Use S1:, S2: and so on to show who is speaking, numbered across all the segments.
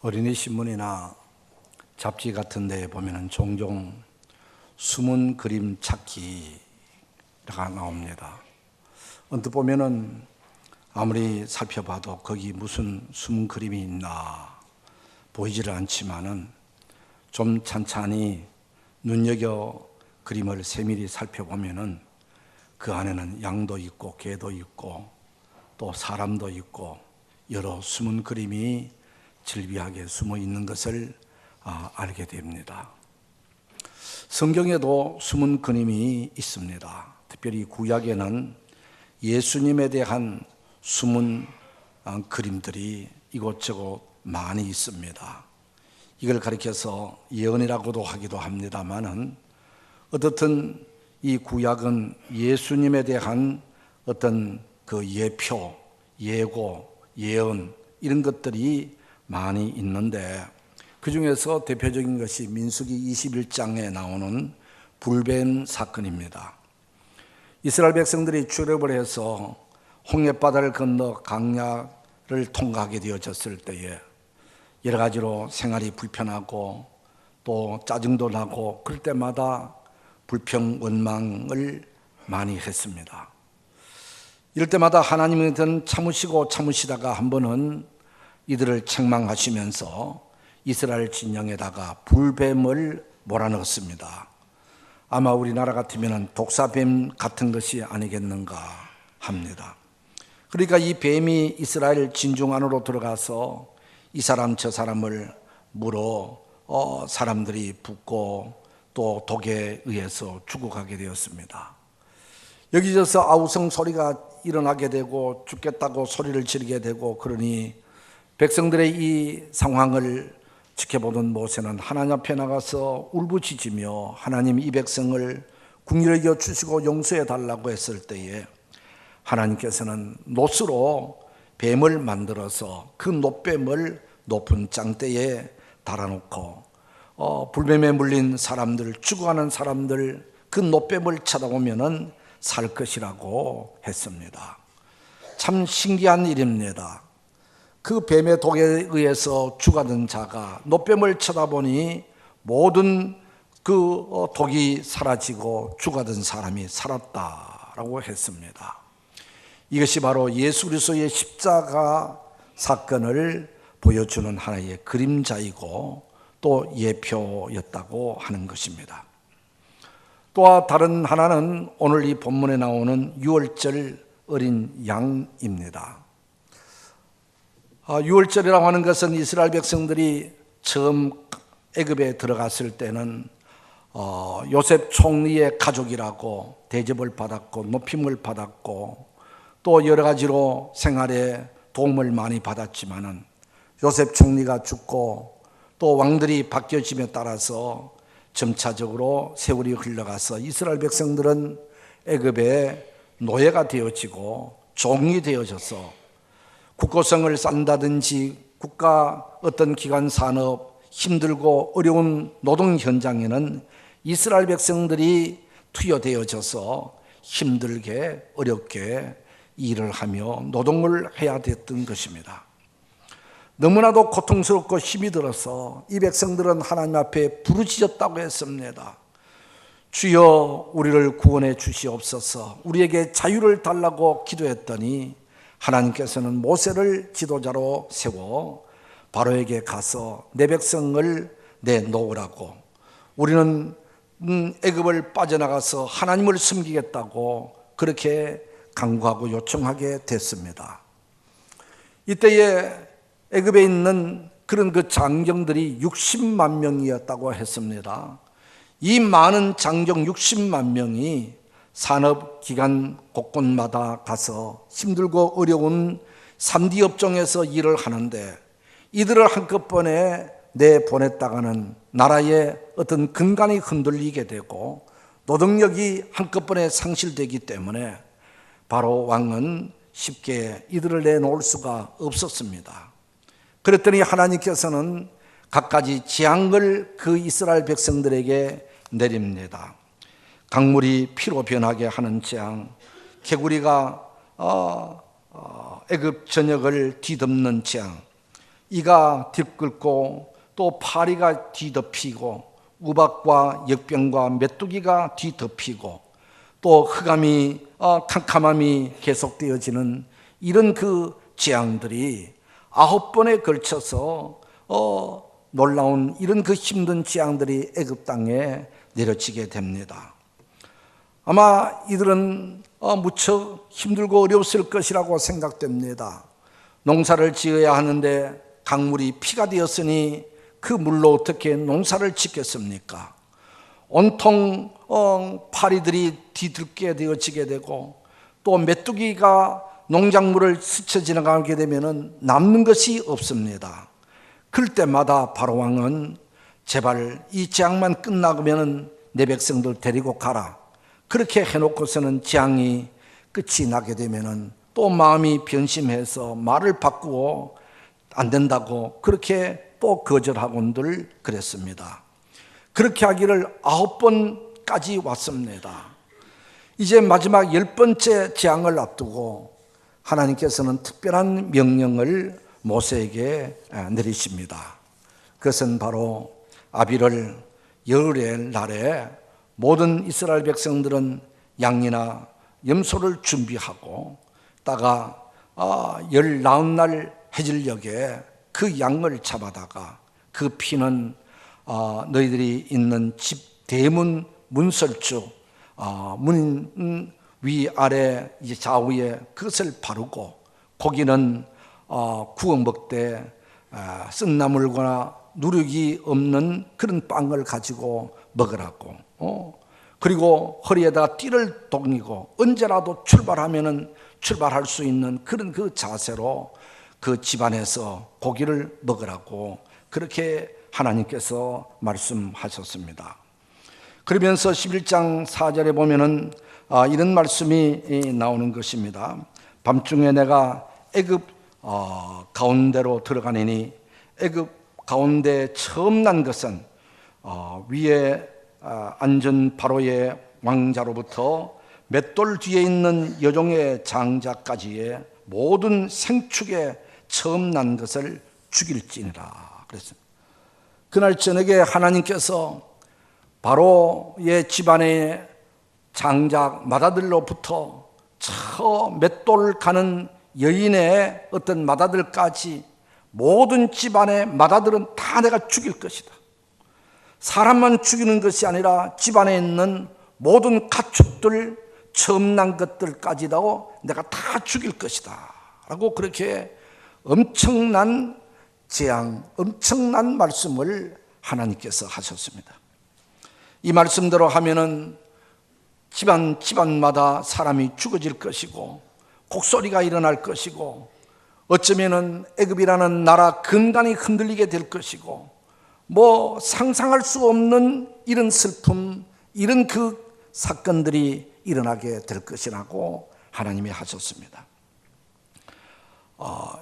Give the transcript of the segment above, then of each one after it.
S1: 어린이 신문이나 잡지 같은 데에 보면은 종종 숨은 그림 찾기가 나옵니다. 언뜻 보면은 아무리 살펴봐도 거기 무슨 숨은 그림이 있나 보이지를 않지만은 좀 찬찬히 눈여겨 그림을 세밀히 살펴보면은 그 안에는 양도 있고 개도 있고 또 사람도 있고 여러 숨은 그림이 질비하게 숨어 있는 것을 알게 됩니다. 성경에도 숨은 그림이 있습니다. 특별히 구약에는 예수님에 대한 숨은 그림들이 이곳저곳 많이 있습니다. 이걸 가리켜서 예언이라고도 하기도 합니다만은 어떻든 이 구약은 예수님에 대한 어떤 그 예표, 예고, 예언 이런 것들이 많이 있는데 그 중에서 대표적인 것이 민수기 21장에 나오는 불뱀 사건입니다. 이스라엘 백성들이 출애굽을 해서 홍해바다를 건너 강야를 통과하게 되어졌을 때에 여러 가지로 생활이 불편하고 또 짜증도 나고 그럴 때마다 불평, 원망을 많이 했습니다. 이럴 때마다 하나님은 참으시다가 한 번은 이들을 책망하시면서 이스라엘 진영에다가 불뱀을 몰아넣었습니다. 아마 우리나라 같으면 독사뱀 같은 것이 아니겠는가 합니다. 그러니까 이 뱀이 이스라엘 진중 안으로 들어가서 이 사람 저 사람을 물어 사람들이 붓고 또 독에 의해서 죽어가게 되었습니다. 여기저기서 아우성 소리가 일어나게 되고 죽겠다고 소리를 지르게 되고 그러니 백성들의 이 상황을 지켜보던 모세는 하나님 앞에 나가서 울부짖으며 하나님 이 백성을 긍휼히 여겨 주시고 용서해 달라고 했을 때에 하나님께서는 놋으로 뱀을 만들어서 그 놋뱀을 높은 장대에 달아놓고 불뱀에 물린 사람들, 죽어가는 사람들 그 놋뱀을 쳐다보면은 살 것이라고 했습니다. 참 신기한 일입니다. 그 뱀의 독에 의해서 죽어가는 자가 놋뱀을 쳐다보니 모든 그 독이 사라지고 죽어가던 사람이 살았다라고 했습니다. 이것이 바로 예수 그리스도의 십자가 사건을 보여주는 하나의 그림자이고 또 예표였다고 하는 것입니다. 또 다른 하나는 오늘 이 본문에 나오는 유월절 어린 양입니다. 유월절이라고 하는 것은 이스라엘 백성들이 처음 애굽에 들어갔을 때는 요셉 총리의 가족이라고 대접을 받았고 높임을 받았고 또 여러 가지로 생활에 도움을 많이 받았지만은 요셉 총리가 죽고 또 왕들이 바뀌어짐에 따라서 점차적으로 세월이 흘러가서 이스라엘 백성들은 애굽의 노예가 되어지고 종이 되어져서 국고성을 쌓는다든지 국가 어떤 기관 산업 힘들고 어려운 노동 현장에는 이스라엘 백성들이 투여되어져서 힘들게 어렵게 일을 하며 노동을 해야 됐던 것입니다. 너무나도 고통스럽고 힘이 들어서 이 백성들은 하나님 앞에 부르짖었다고 했습니다. 주여 우리를 구원해 주시옵소서. 우리에게 자유를 달라고 기도했더니 하나님께서는 모세를 지도자로 세워 바로에게 가서 내 백성을 내놓으라고 우리는 애굽을 빠져나가서 하나님을 섬기겠다고 그렇게 간구하고 요청하게 됐습니다. 이때에 애굽에 있는 그런 그 장정들이 60만 명이었다고 했습니다. 이 많은 장정 60만 명이 산업기관 곳곳마다 가서 힘들고 어려운 3D 업종에서 일을 하는데 이들을 한꺼번에 내보냈다가는 나라의 어떤 근간이 흔들리게 되고 노동력이 한꺼번에 상실되기 때문에 바로 왕은 쉽게 이들을 내놓을 수가 없었습니다. 그랬더니 하나님께서는 갖가지 재앙을 그 이스라엘 백성들에게 내립니다. 강물이 피로 변하게 하는 재앙, 개구리가 애굽 전역을 뒤덮는 재앙, 이가 뒤끓고 또 파리가 뒤덮이고 우박과 역병과 메뚜기가 뒤덮이고 또 흑암이 캄캄함이 계속되어지는 이런 그 재앙들이 9번에 걸쳐서 놀라운 이런 그 힘든 재앙들이 애굽 땅에 내려지게 됩니다. 아마 이들은 무척 힘들고 어려웠을 것이라고 생각됩니다. 농사를 지어야 하는데 강물이 피가 되었으니 그 물로 어떻게 농사를 짓겠습니까? 온통 파리들이 뒤덮게 되어지게 되고 또 메뚜기가 농작물을 스쳐 지나가게 되면 남는 것이 없습니다. 그럴 때마다 바로왕은 제발 이 재앙만 끝나면 내 백성들 데리고 가라. 그렇게 해놓고서는 재앙이 끝이 나게 되면 또 마음이 변심해서 말을 바꾸고 안 된다고 그렇게 또 거절하곤들 그랬습니다. 그렇게 하기를 9번까지 왔습니다. 이제 마지막 10번째 재앙을 앞두고 하나님께서는 특별한 명령을 모세에게 내리십니다. 그것은 바로 아비를 열흘의 날에 모든 이스라엘 백성들은 양이나 염소를 준비하고 따가 19날 해질녘에 그 양을 잡아다가 그 피는 너희들이 있는 집 대문 문설주 문 위아래 좌우에 그것을 바르고 고기는 구워 먹되 쓴나물거나 누룩이 없는 그런 빵을 가지고 먹으라고 그리고 허리에다 띠를 동이고 언제라도 출발하면은 출발할 수 있는 그런 그 자세로 그 집안에서 고기를 먹으라고 그렇게 하나님께서 말씀하셨습니다. 그러면서 11장 4절에 보면은 이런 말씀이 나오는 것입니다. 밤중에 내가 애굽 가운데로 들어가니 애굽 가운데 처음 난 것은 위에 앉은 바로의 왕자로부터 맷돌 뒤에 있는 여종의 장자까지의 모든 생축에 처음 난 것을 죽일지니라 그랬습니다. 그날 저녁에 하나님께서 바로의 집안의 장자 맏아들로부터 저 맷돌 가는 여인의 어떤 맏아들까지 모든 집안의 맏아들은 다 내가 죽일 것이다. 사람만 죽이는 것이 아니라 집안에 있는 모든 가축들 처음 난 것들까지도 내가 다 죽일 것이다 라고 그렇게 엄청난 재앙, 엄청난 말씀을 하나님께서 하셨습니다. 이 말씀대로 하면은 집안마다 사람이 죽어질 것이고 곡소리가 일어날 것이고 어쩌면은 애굽이라는 나라 근간이 흔들리게 될 것이고 뭐 상상할 수 없는 이런 슬픔, 이런 그 사건들이 일어나게 될 것이라고 하나님이 하셨습니다.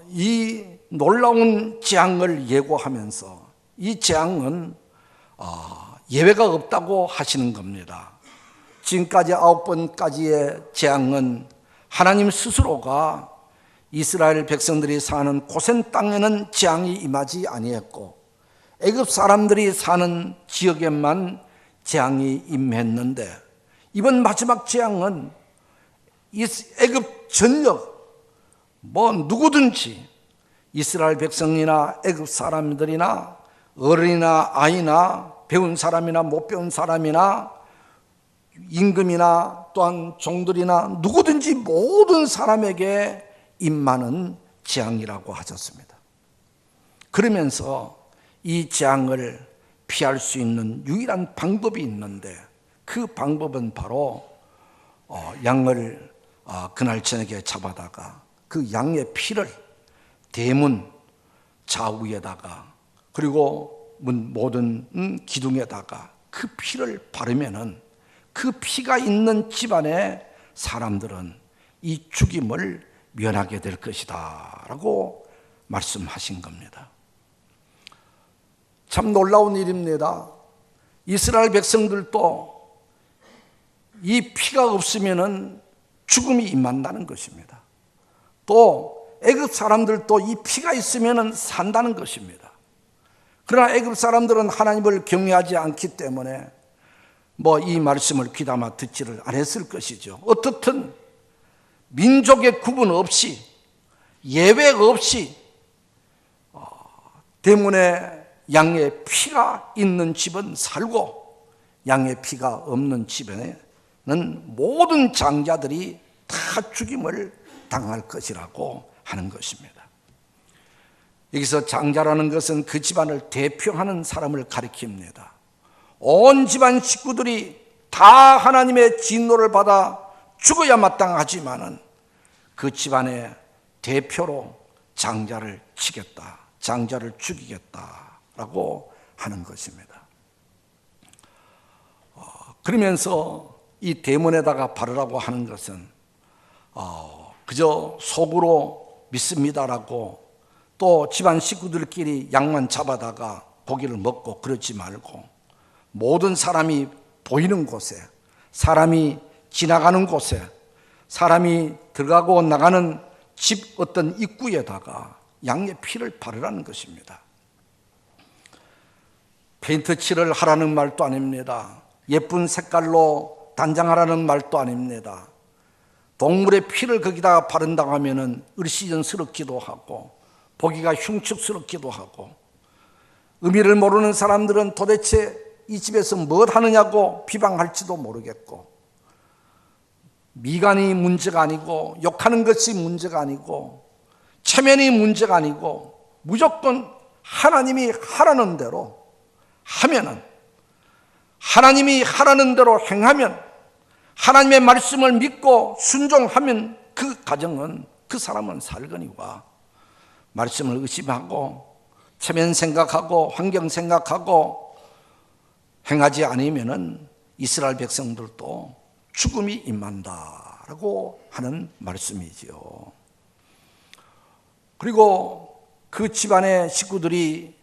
S1: 이 놀라운 재앙을 예고하면서 이 재앙은 예외가 없다고 하시는 겁니다. 지금까지 9번까지의 재앙은 하나님 스스로가 이스라엘 백성들이 사는 고센 땅에는 재앙이 임하지 아니했고 애굽 사람들이 사는 지역에만 재앙이 임했는데 이번 마지막 재앙은 애굽 전역 누구든지 이스라엘 백성이나 애굽 사람들이나 어른이나 아이나 배운 사람이나 못 배운 사람이나 임금이나 또한 종들이나 누구든지 모든 사람에게 임하는 재앙이라고 하셨습니다. 그러면서 이 재앙을 피할 수 있는 유일한 방법이 있는데 그 방법은 바로 양을 그날 저녁에 잡아다가 그 양의 피를 대문 좌우에다가 그리고 모든 기둥에다가 그 피를 바르면은 그 피가 있는 집안의 사람들은 이 죽임을 면하게 될 것이다 라고 말씀하신 겁니다. 참 놀라운 일입니다. 이스라엘 백성들도 이 피가 없으면은 죽음이 임한다는 것입니다. 또 애굽 사람들도 이 피가 있으면 산다는 것입니다. 그러나 애굽 사람들은 하나님을 경외하지 않기 때문에 이 말씀을 귀담아 듣지를 않았을 것이죠. 어떻든 민족의 구분 없이, 예외 없이 때문에 양의 피가 있는 집은 살고 양의 피가 없는 집에는 모든 장자들이 다 죽임을 당할 것이라고 하는 것입니다. 여기서 장자라는 것은 그 집안을 대표하는 사람을 가리킵니다. 온 집안 식구들이 다 하나님의 진노를 받아 죽어야 마땅하지만은 그 집안의 대표로 장자를 치겠다, 장자를 죽이겠다라고 하는 것입니다. 그러면서 이 대문에다가 바르라고 하는 것은 그저 속으로 믿습니다라고 또 집안 식구들끼리 양만 잡아다가 고기를 먹고 그러지 말고 모든 사람이 보이는 곳에, 사람이 지나가는 곳에, 사람이 들어가고 나가는 집 어떤 입구에다가 양의 피를 바르라는 것입니다. 페인트 칠을 하라는 말도 아닙니다. 예쁜 색깔로 단장하라는 말도 아닙니다. 동물의 피를 거기다가 바른다고 하면은 을씨전스럽기도 하고 보기가 흉측스럽기도 하고 의미를 모르는 사람들은 도대체 이 집에서 뭘 하느냐고 비방할지도 모르겠고 미간이 문제가 아니고 욕하는 것이 문제가 아니고 체면이 문제가 아니고 무조건 하나님이 하라는 대로 하면은 하나님이 하라는 대로 행하면 하나님의 말씀을 믿고 순종하면 그 가정은 그 사람은 살거니와 말씀을 의심하고 체면 생각하고 환경 생각하고 행하지 않으면은 이스라엘 백성들도 죽음이 임한다라고 하는 말씀이지요. 그리고 그 집안의 식구들이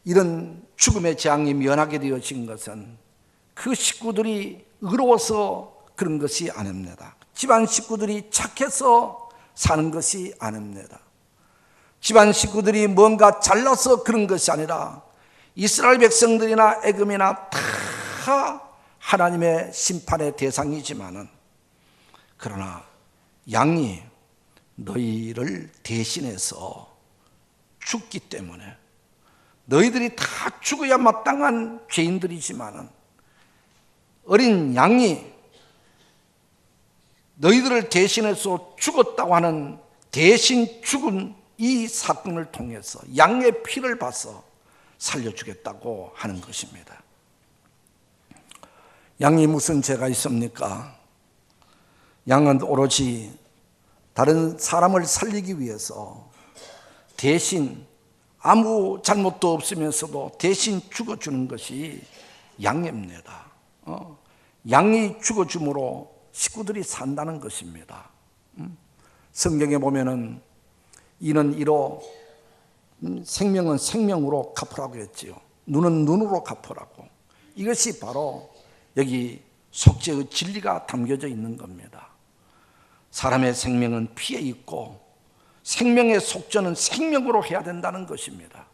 S1: 이런 죽음의 재앙이 면하게 되어진 것은 그 식구들이 의로워서 그런 것이 아닙니다. 집안 식구들이 착해서 사는 것이 아닙니다. 집안 식구들이 뭔가 잘나서 그런 것이 아니라 이스라엘 백성들이나 애굽이나 다 하나님의 심판의 대상이지만은 그러나 양이 너희를 대신해서 죽기 때문에 너희들이 다 죽어야 마땅한 죄인들이지만은 어린 양이 너희들을 대신해서 죽었다고 하는 대신 죽은 이 사건을 통해서 양의 피를 봐서 살려주겠다고 하는 것입니다. 양이 무슨 죄가 있습니까? 양은 오로지 다른 사람을 살리기 위해서 대신 아무 잘못도 없으면서도 대신 죽어주는 것이 양입니다. 양이 죽어줌으로 식구들이 산다는 것입니다. 성경에 보면은 이는 이로 생명은 생명으로 갚으라고 했지요. 눈은 눈으로 갚으라고. 이것이 바로 여기 속죄의 진리가 담겨져 있는 겁니다. 사람의 생명은 피에 있고 생명의 속죄는 생명으로 해야 된다는 것입니다.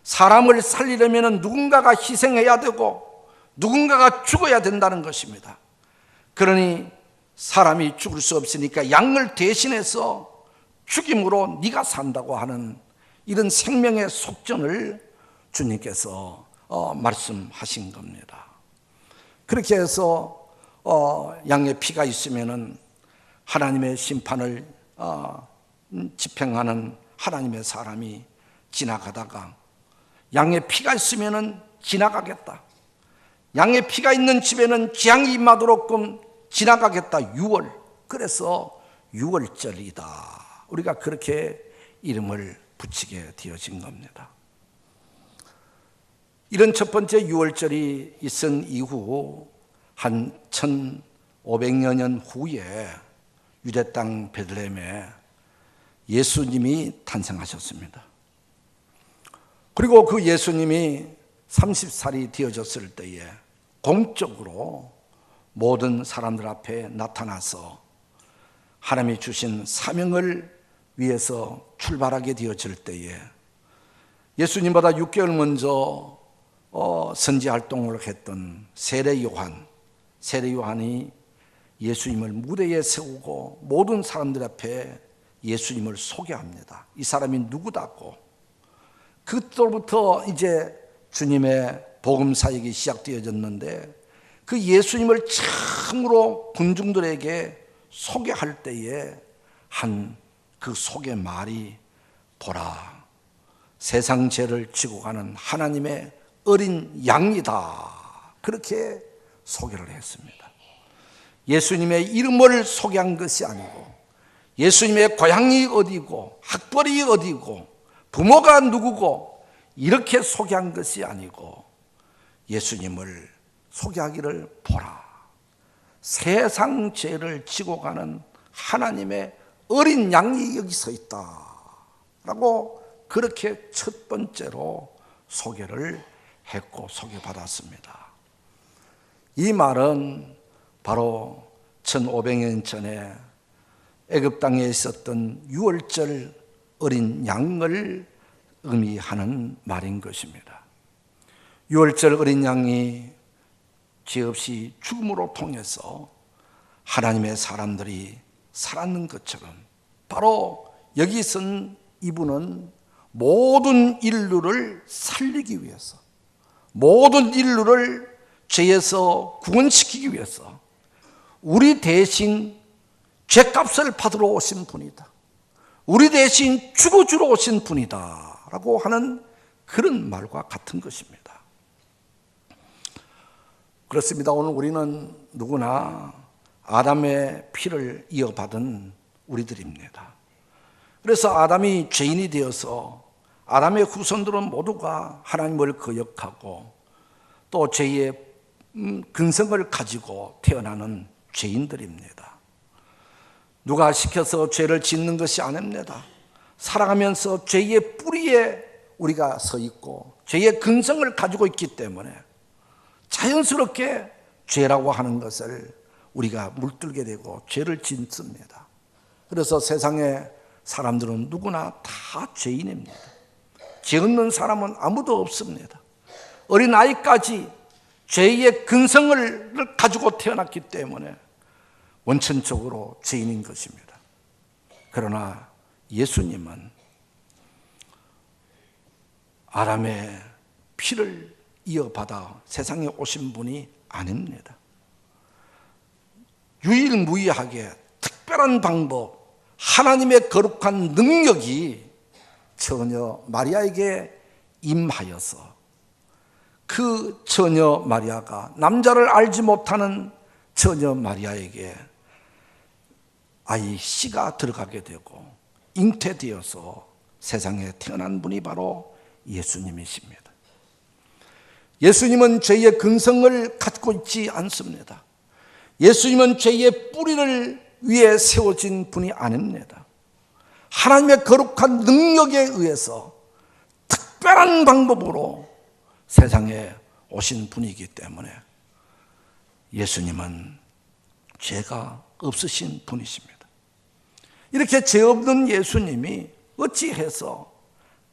S1: 사람을 살리려면 누군가가 희생해야 되고 누군가가 죽어야 된다는 것입니다. 그러니 사람이 죽을 수 없으니까 양을 대신해서 죽임으로 네가 산다고 하는 이런 생명의 속전을 주님께서 말씀하신 겁니다. 그렇게 해서 양의 피가 있으면은 하나님의 심판을 집행하는 하나님의 사람이 지나가다가 양의 피가 있으면은 지나가겠다. 양의 피가 있는 집에는 재앙이 임하도록끔 지나가겠다. 6월. 그래서 6월절이다. 우리가 그렇게 이름을 붙이게 되어진 겁니다. 이런 첫 번째 6월절이 있은 이후 한 1500여 년 후에 유대 땅 베들레헴에 예수님이 탄생하셨습니다. 그리고 그 예수님이 30살이 되어졌을 때에 공적으로 모든 사람들 앞에 나타나서 하나님이 주신 사명을 위해서 출발하게 되어질 때에 예수님보다 6개월 먼저 선지 활동을 했던 세례 요한이 예수님을 무대에 세우고 모든 사람들 앞에 예수님을 소개합니다. 이 사람이 누구다고. 그때부터 이제 주님의 복음 사역이 시작되어졌는데 그 예수님을 처음으로 군중들에게 소개할 때에 한 그 소개 말이 보라, 세상 죄를 지고 가는 하나님의 어린 양이다. 그렇게 소개를 했습니다. 예수님의 이름을 소개한 것이 아니고 예수님의 고향이 어디고 학벌이 어디고 부모가 누구고 이렇게 소개한 것이 아니고 예수님을 소개하기를 보라, 세상 죄를 지고 가는 하나님의 어린 양이 여기 서 있다 라고 그렇게 첫 번째로 소개를 했고 소개받았습니다. 이 말은 바로 1500년 전에 애굽 땅에 있었던 유월절 어린 양을 의미하는 말인 것입니다. 유월절 어린 양이 죄 없이 죽음으로 통해서 하나님의 사람들이 살았는 것처럼 바로 여기 선 이분은 모든 인류를 살리기 위해서, 모든 인류를 죄에서 구원시키기 위해서 우리 대신 죄값을 받으러 오신 분이다, 우리 대신 죽어주러 오신 분이다 라고 하는 그런 말과 같은 것입니다. 그렇습니다. 오늘 우리는 누구나 아담의 피를 이어받은 우리들입니다. 그래서 아담이 죄인이 되어서 아담의 후손들은 모두가 하나님을 거역하고 또 죄의 근성을 가지고 태어나는 죄인들입니다. 누가 시켜서 죄를 짓는 것이 아닙니다. 살아가면서 죄의 뿌리에 우리가 서 있고 죄의 근성을 가지고 있기 때문에 자연스럽게 죄라고 하는 것을 우리가 물들게 되고 죄를 짓습니다. 그래서 세상의 사람들은 누구나 다 죄인입니다. 죄 없는 사람은 아무도 없습니다. 어린아이까지 죄의 근성을 가지고 태어났기 때문에 원천적으로 죄인인 것입니다. 그러나 예수님은 아담의 피를 이어받아 세상에 오신 분이 아닙니다. 유일무이하게 특별한 방법, 하나님의 거룩한 능력이 처녀 마리아에게 임하여서 그 처녀 마리아가 남자를 알지 못하는 처녀 마리아에게 아이 씨가 들어가게 되고 잉태되어서 세상에 태어난 분이 바로 예수님이십니다. 예수님은 죄의 근성을 갖고 있지 않습니다. 예수님은 죄의 뿌리를 위에 세워진 분이 아닙니다. 하나님의 거룩한 능력에 의해서 특별한 방법으로 세상에 오신 분이기 때문에 예수님은 죄가 없으신 분이십니다. 이렇게 죄 없는 예수님이 어찌해서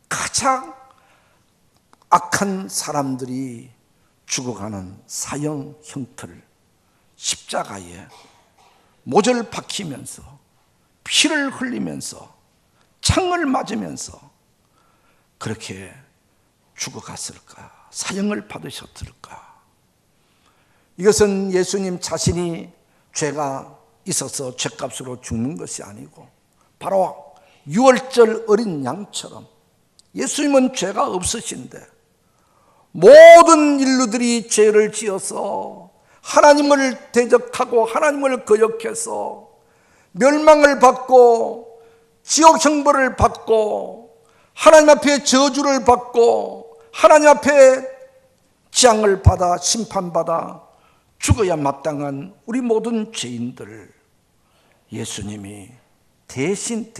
S1: 가장 악한 사람들이 죽어가는 사형 형틀 십자가에 못을 박히면서 피를 흘리면서 창을 맞으면서 그렇게 죽어갔을까? 사형을 받으셨을까? 이것은 예수님 자신이 죄가 있어서 죄값으로 죽는 것이 아니고 바로 유월절 어린 양처럼 예수님은 죄가 없으신데 모든 인류들이 죄를 지어서 하나님을 대적하고 하나님을 거역해서 멸망을 받고 지옥 형벌을 받고 하나님 앞에 저주를 받고 하나님 앞에 재앙을 받아 심판받아 죽어야 마땅한 우리 모든 죄인들을 예수님이 대신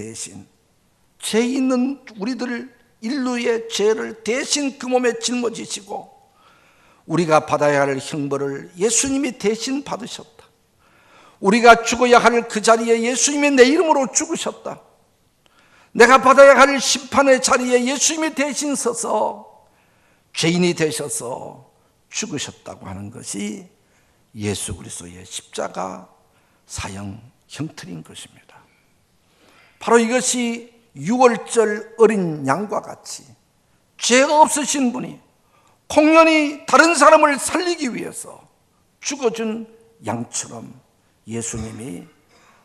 S1: 죄 있는 우리들 인류의 죄를 대신 그 몸에 짊어지시고 우리가 받아야 할 형벌을 예수님이 대신 받으셨다. 우리가 죽어야 할 그 자리에 예수님이 내 이름으로 죽으셨다. 내가 받아야 할 심판의 자리에 예수님이 대신 서서 죄인이 되셔서 죽으셨다고 하는 것이 예수 그리스도의 십자가 사형 형틀인 것입니다. 바로 이것이 유월절 어린 양과 같이 죄가 없으신 분이 공연히 다른 사람을 살리기 위해서 죽어준 양처럼 예수님이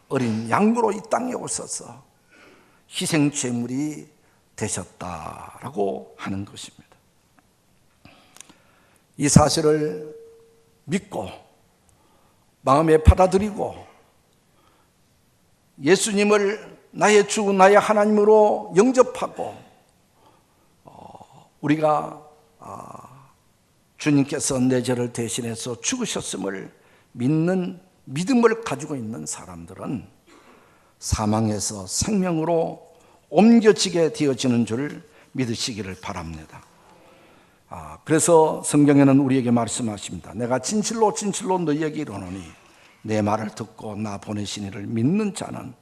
S1: 어린 양으로 이 땅에 오셔서 희생 제물이 되셨다라고 하는 것입니다. 이 사실을 믿고 마음에 받아들이고 예수님을 나의 주 나의 하나님으로 영접하고 우리가 주님께서 내 죄를 대신해서 죽으셨음을 믿는 믿음을 가지고 있는 사람들은 사망에서 생명으로 옮겨지게 되어지는 줄 믿으시기를 바랍니다. 그래서 성경에는 우리에게 말씀하십니다. 내가 진실로 진실로 너희에게 이르노니 내 말을 듣고 나 보내신 이를 믿는 자는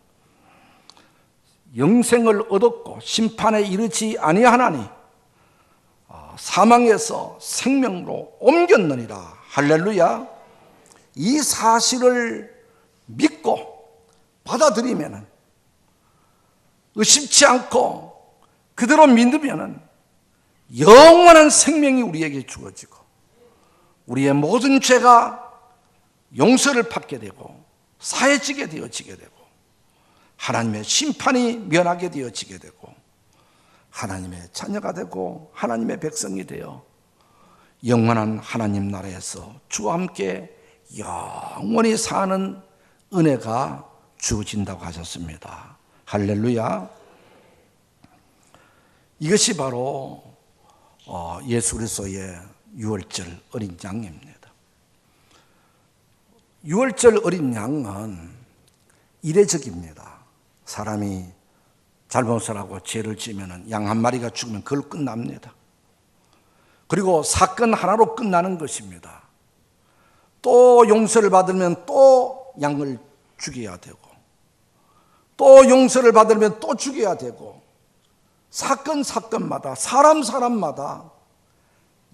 S1: 영생을 얻었고 심판에 이르지 아니하나니 사망에서 생명으로 옮겼느니라. 할렐루야. 이 사실을 믿고 받아들이면 의심치 않고 그대로 믿으면 영원한 생명이 우리에게 주어지고 우리의 모든 죄가 용서를 받게 되고 사해지게 되어지게 되고 하나님의 심판이 면하게 되어지게 되고 하나님의 자녀가 되고 하나님의 백성이 되어 영원한 하나님 나라에서 주와 함께 영원히 사는 은혜가 주어진다고 하셨습니다. 할렐루야. 이것이 바로 예수 그리스도의 유월절 어린 양입니다. 유월절 어린 양은 이례적입니다. 사람이 잘못을 하고 죄를 지으면 양 한 마리가 죽으면 그걸 끝납니다. 그리고 사건 하나로 끝나는 것입니다. 또 용서를 받으면 또 양을 죽여야 되고 또 용서를 받으면 또 죽여야 되고 사건마다 사람마다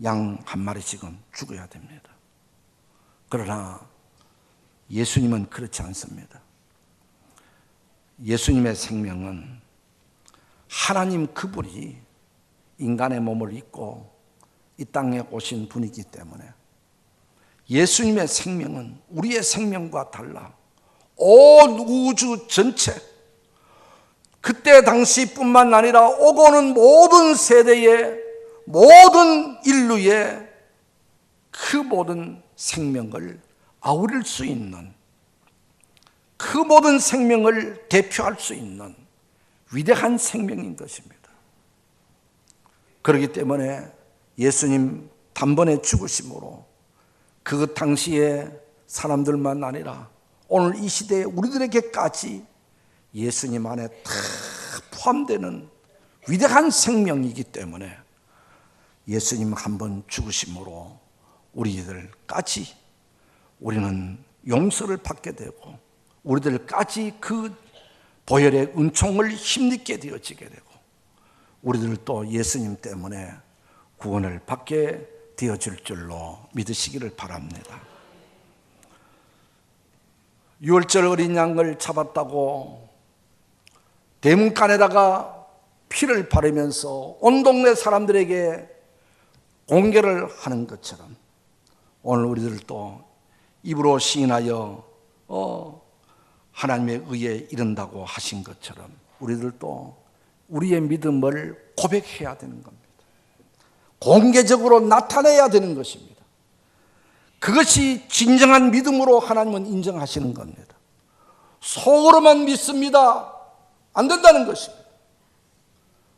S1: 양 한 마리씩은 죽어야 됩니다. 그러나 예수님은 그렇지 않습니다. 예수님의 생명은 하나님 그분이 인간의 몸을 입고 이 땅에 오신 분이기 때문에 예수님의 생명은 우리의 생명과 달라 온 우주 전체 그때 당시뿐만 아니라 오고는 모든 세대의 모든 인류의 그 모든 생명을 아우릴 수 있는 그 모든 생명을 대표할 수 있는 위대한 생명인 것입니다. 그렇기 때문에 예수님 단번에 죽으심으로 그 당시의 사람들만 아니라 오늘 이 시대에 우리들에게까지 예수님 안에 다 포함되는 위대한 생명이기 때문에 예수님 한 번 죽으심으로 우리들까지 우리는 용서를 받게 되고 우리들까지 그 보혈의 은총을 힘입게 되어지게 되고 우리들도 예수님 때문에 구원을 받게 되어질 줄로 믿으시기를 바랍니다. 유월절 어린 양을 잡았다고 대문간에다가 피를 바르면서 온 동네 사람들에게 공개를 하는 것처럼 오늘 우리들도 입으로 시인하여 하나님의 의에 이른다고 하신 것처럼 우리들도 우리의 믿음을 고백해야 되는 겁니다. 공개적으로 나타내야 되는 것입니다. 그것이 진정한 믿음으로 하나님은 인정하시는 겁니다. 속으로만 믿습니다. 안 된다는 것입니다.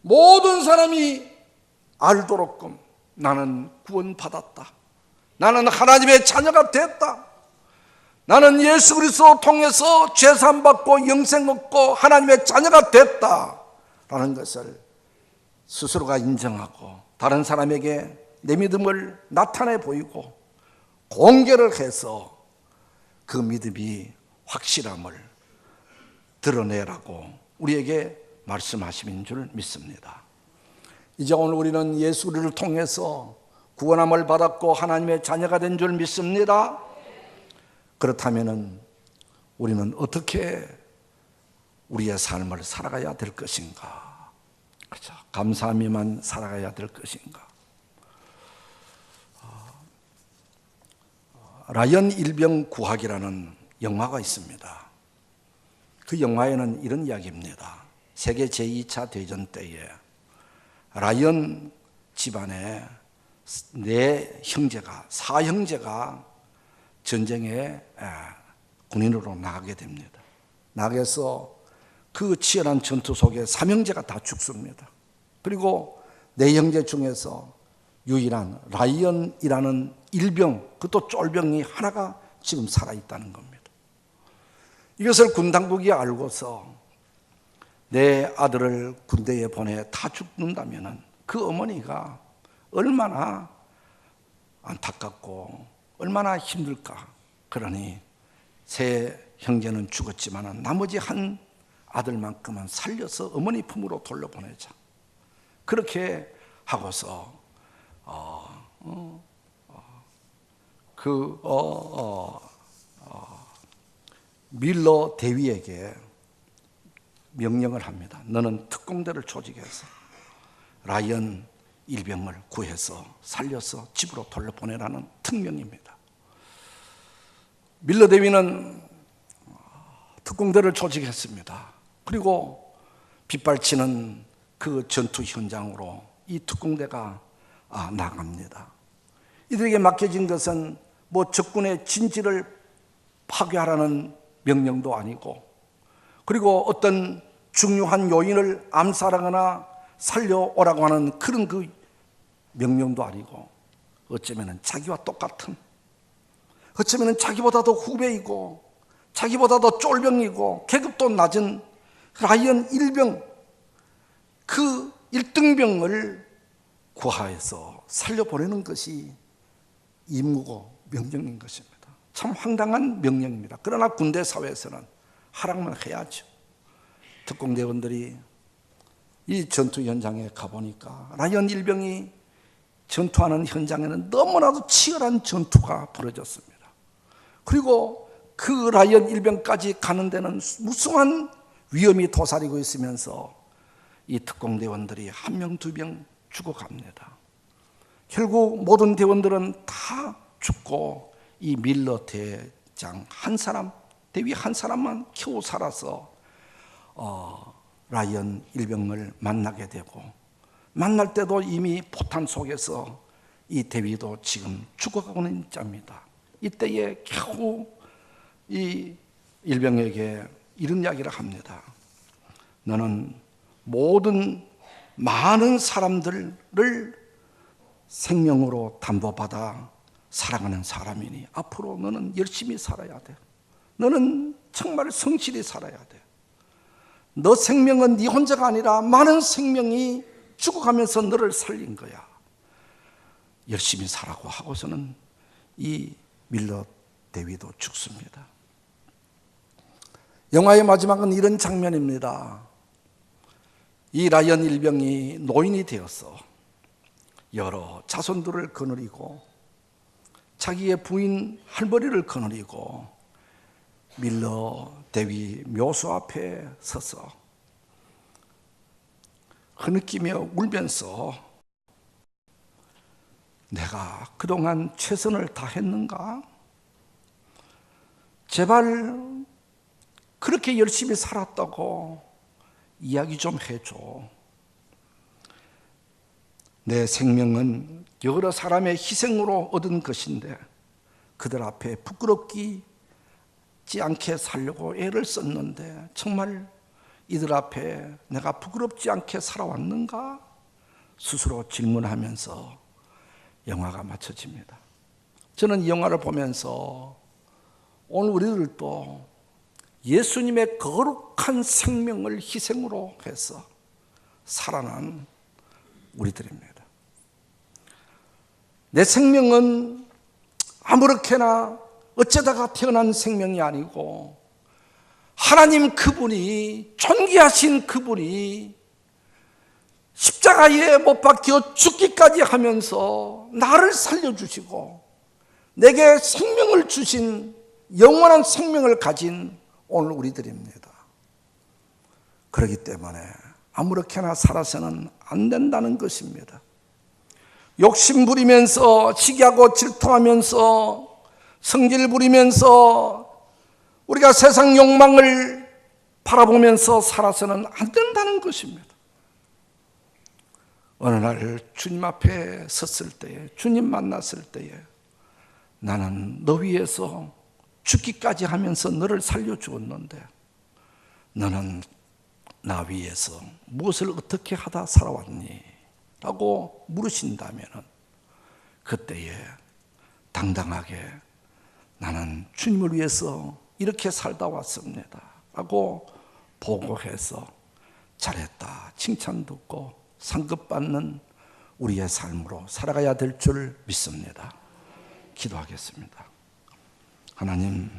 S1: 모든 사람이 알도록끔 나는 구원받았다. 나는 하나님의 자녀가 됐다. 나는 예수 그리스도 통해서 죄사함 받고 영생 얻고 하나님의 자녀가 됐다 라는 것을 스스로가 인정하고 다른 사람에게 내 믿음을 나타내 보이고 공개를 해서 그 믿음이 확실함을 드러내라고 우리에게 말씀하심인 줄 믿습니다. 이제 오늘 우리는 예수를 통해서 구원함을 받았고 하나님의 자녀가 된 줄 믿습니다. 그렇다면 우리는 어떻게 우리의 삶을 살아가야 될 것인가? 그렇죠. 감사함에만 살아가야 될 것인가? 라이언 일병 구하기라는 영화가 있습니다. 그 영화에는 이런 이야기입니다. 세계 제2차 대전 때에 라이언 집안의 사형제가 전쟁에 군인으로 나가게 됩니다. 나가서 그 치열한 전투 속에 3형제가 다 죽습니다. 그리고 4형제 중에서 유일한 라이언이라는 일병, 그것도 쫄병이 하나가 지금 살아있다는 겁니다. 이것을 군 당국이 알고서 내 아들을 군대에 보내 다 죽는다면 그 어머니가 얼마나 안타깝고 얼마나 힘들까. 그러니 세 형제는 죽었지만 나머지 한 아들만큼은 살려서 어머니 품으로 돌려보내자. 그렇게 하고서 밀러 대위에게 명령을 합니다. 너는 특공대를 조직해서 라이언 일병을 구해서 살려서 집으로 돌려보내라는 특명입니다. 밀러 대위는 특공대를 조직했습니다. 그리고 빗발치는 그 전투 현장으로 이 특공대가 나갑니다. 이들에게 맡겨진 것은 적군의 진지를 파괴하라는 명령도 아니고, 그리고 어떤 중요한 요인을 암살하거나 살려오라고 하는 그런 그 명령도 아니고, 어쩌면 자기와 똑같은, 어쩌면 자기보다 더 후배이고 자기보다 더 쫄병이고 계급도 낮은 라이언 일병, 그 1등병을 구하해서 살려보내는 것이 임무고 명령인 것입니다. 참 황당한 명령입니다. 그러나 군대 사회에서는 하락만 해야죠. 특공대원들이 이 전투 현장에 가보니까 라이언 일병이 전투하는 현장에는 너무나도 치열한 전투가 벌어졌습니다. 그리고 그 라이언 일병까지 가는 데는 무수한 위험이 도사리고 있으면서 이 특공대원들이 1명, 2명 죽어갑니다. 결국 모든 대원들은 다 죽고 이 밀러 대장 한 사람, 대위 한 사람만 겨우 살아서 라이언 일병을 만나게 되고, 만날 때도 이미 포탄 속에서 이 대위도 지금 죽어가고는 있답니다. 이때에 겨우 이 일병에게 이런 이야기를 합니다. 너는 모든 많은 사람들을 생명으로 담보받아 살아가는 사람이니 앞으로 너는 열심히 살아야 돼. 너는 정말 성실히 살아야 돼. 너 생명은 네 혼자가 아니라 많은 생명이 죽어가면서 너를 살린 거야. 열심히 살라고 하고서는 이 밀러 대위도 죽습니다. 영화의 마지막은 이런 장면입니다. 이 라이언 일병이 노인이 되어서 여러 자손들을 거느리고 자기의 부인 할머니를 거느리고 밀러 대위 묘소 앞에 서서 흐느끼며 울면서 내가 그동안 최선을 다했는가? 제발 그렇게 열심히 살았다고 이야기 좀 해줘. 내 생명은 여러 사람의 희생으로 얻은 것인데 그들 앞에 부끄럽지 않게 살려고 애를 썼는데 정말 이들 앞에 내가 부끄럽지 않게 살아왔는가? 스스로 질문하면서 영화가 마쳐집니다. 저는 이 영화를 보면서 오늘 우리들도 예수님의 거룩한 생명을 희생으로 해서 살아난 우리들입니다. 내 생명은 아무렇게나 어쩌다가 태어난 생명이 아니고 하나님 그분이, 존귀하신 그분이 십자가에 못 박혀 죽기까지 하면서 나를 살려주시고 내게 생명을 주신, 영원한 생명을 가진 오늘 우리들입니다. 그렇기 때문에 아무렇게나 살아서는 안 된다는 것입니다. 욕심 부리면서, 시기하고 질투하면서, 성질 부리면서 우리가 세상 욕망을 바라보면서 살아서는 안 된다는 것입니다. 어느 날 주님 앞에 섰을 때에, 주님 만났을 때에 나는 너 위해서 죽기까지 하면서 너를 살려주었는데 너는 나 위해서 무엇을 어떻게 하다 살아왔니? 라고 물으신다면 그때에 당당하게 나는 주님을 위해서 이렇게 살다 왔습니다 라고 보고해서 잘했다 칭찬 듣고 상급받는 우리의 삶으로 살아가야 될 줄 믿습니다. 기도하겠습니다. 하나님,